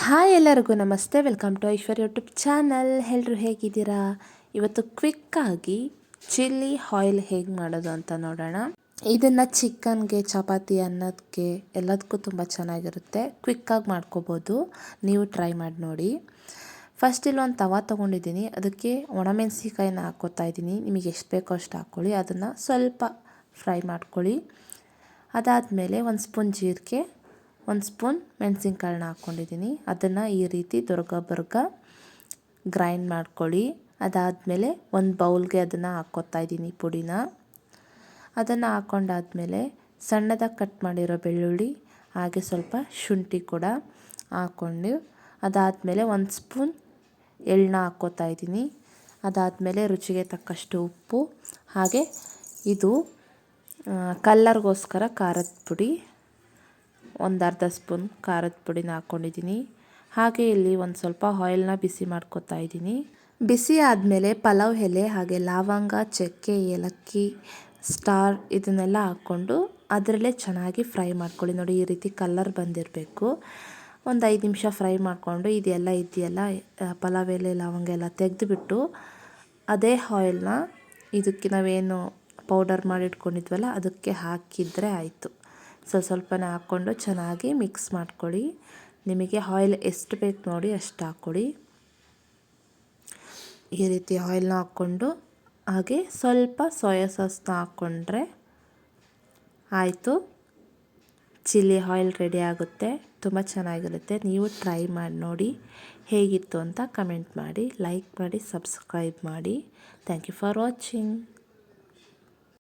Hi ಎಲ್ಲರಿಗೂ ನಮಸ್ತೆ, welcome to Aishwarya YouTube channel. ಎಲ್ಲರೂ ಹೇಗಿದ್ದೀರಾ? ಇವತ್ತು ಕ್ವಿಕ್ಕಾಗಿ ಚಿಲ್ಲಿ ಆಯಿಲ್ ಹೇಗೆ ಮಾಡೋದು ಅಂತ ನೋಡೋಣ. ಇದನ್ನು ಚಿಕನ್ಗೆ, ಚಪಾತಿ, ಅನ್ನಕ್ಕೆ ಎಲ್ಲದಕ್ಕೂ ತುಂಬ ಚೆನ್ನಾಗಿರುತ್ತೆ. ಕ್ವಿಕ್ಕಾಗಿ ಮಾಡ್ಕೋಬೋದು, ನೀವು ಟ್ರೈ ಮಾಡಿ ನೋಡಿ. ಫಸ್ಟ್ ಇಲ್ಲಿ ಒಂದು ತವಾ ತೊಗೊಂಡಿದ್ದೀನಿ, ಅದಕ್ಕೆ ಒಣಮೆಣಸಿಕಾಯಿನ ಹಾಕ್ಕೋತಾ ಇದ್ದೀನಿ. ನಿಮಗೆ ಎಷ್ಟು ಬೇಕೋ ಅಷ್ಟು ಹಾಕ್ಕೊಳ್ಳಿ, ಅದನ್ನು ಸ್ವಲ್ಪ ಫ್ರೈ ಮಾಡ್ಕೊಳ್ಳಿ. ಅದಾದಮೇಲೆ ಒಂದು ಸ್ಪೂನ್ ಜೀರಿಗೆ, ಒಂದು ಸ್ಪೂನ್ ಮೆಣಸಿನ್ಕಾಳನ್ನ ಹಾಕ್ಕೊಂಡಿದ್ದೀನಿ. ಅದನ್ನು ಈ ರೀತಿ ದೊರ್ಗ ಗ್ರೈಂಡ್ ಮಾಡ್ಕೊಳ್ಳಿ. ಅದಾದಮೇಲೆ ಒಂದು ಬೌಲ್ಗೆ ಅದನ್ನು ಹಾಕ್ಕೋತಾ ಇದ್ದೀನಿ ಪುಡಿನ. ಅದನ್ನು ಹಾಕ್ಕೊಂಡಾದ್ಮೇಲೆ ಸಣ್ಣದಾಗಿ ಕಟ್ ಮಾಡಿರೋ ಬೆಳ್ಳುಳ್ಳಿ, ಹಾಗೆ ಸ್ವಲ್ಪ ಶುಂಠಿ ಕೂಡ ಹಾಕ್ಕೊಂಡು, ಅದಾದಮೇಲೆ ಒಂದು ಸ್ಪೂನ್ ಎಳ್ಳನ್ನ ಹಾಕ್ಕೋತಾ ಇದ್ದೀನಿ. ಅದಾದಮೇಲೆ ರುಚಿಗೆ ತಕ್ಕಷ್ಟು ಉಪ್ಪು, ಹಾಗೆ ಇದು ಕಲ್ಲರ್ಗೋಸ್ಕರ ಖಾರದ ಪುಡಿ, ಒಂದು ಅರ್ಧ ಸ್ಪೂನ್ ಖಾರದ ಪುಡಿನ ಹಾಕ್ಕೊಂಡಿದ್ದೀನಿ. ಹಾಗೆ ಇಲ್ಲಿ ಒಂದು ಸ್ವಲ್ಪ ಆಯಿಲ್ನ ಬಿಸಿ ಮಾಡ್ಕೊತಾ ಇದ್ದೀನಿ. ಬಿಸಿ ಆದಮೇಲೆ ಪಲಾವ್ ಎಲೆ, ಹಾಗೆ ಲವಂಗ, ಚಕ್ಕೆ, ಏಲಕ್ಕಿ, ಸ್ಟಾರ್ ಇದನ್ನೆಲ್ಲ ಹಾಕ್ಕೊಂಡು ಅದರಲ್ಲೇ ಚೆನ್ನಾಗಿ ಫ್ರೈ ಮಾಡ್ಕೊಳ್ಳಿ. ನೋಡಿ, ಈ ರೀತಿ ಕಲರ್ ಬಂದಿರಬೇಕು. ಒಂದು 5 ನಿಮಿಷ ಫ್ರೈ ಮಾಡಿಕೊಂಡು ಇದೆಲ್ಲ ಇದೆಯಲ್ಲ ಪಲಾವ್ ಎಲೆ, ಲವಂಗ ಎಲ್ಲ ತೆಗೆದುಬಿಟ್ಟು ಅದೇ ಆಯಿಲ್ನ ಇದಕ್ಕೆ ನಾವೇನು ಪೌಡರ್ ಮಾಡಿ ಇಟ್ಕೊಂಡಿದ್ವಲ್ಲ ಅದಕ್ಕೆ ಹಾಕಿದರೆ ಆಯಿತು. ಸ್ವಲ್ಪನೇ ಹಾಕ್ಕೊಂಡು ಚೆನ್ನಾಗಿ ಮಿಕ್ಸ್ ಮಾಡ್ಕೊಳ್ಳಿ. ನಿಮಗೆ ಆಯಿಲ್ ಎಷ್ಟು ಬೇಕು ನೋಡಿ ಅಷ್ಟು ಹಾಕ್ಕೊಳ್ಳಿ. ಈ ರೀತಿ ಆಯಿಲ್ನ ಹಾಕ್ಕೊಂಡು ಹಾಗೆ ಸ್ವಲ್ಪ ಸೋಯಾ ಸಾಸ್ನ ಹಾಕ್ಕೊಂಡ್ರೆ ಆಯಿತು, ಚಿಲ್ಲಿ ಆಯಿಲ್ ರೆಡಿ ಆಗುತ್ತೆ. ತುಂಬ ಚೆನ್ನಾಗಿರುತ್ತೆ. ನೀವು ಟ್ರೈ ಮಾಡಿ ನೋಡಿ, ಹೇಗಿತ್ತು ಅಂತ ಕಮೆಂಟ್ ಮಾಡಿ, ಲೈಕ್ ಮಾಡಿ, ಸಬ್ಸ್ಕ್ರೈಬ್ ಮಾಡಿ. Thank you for watching.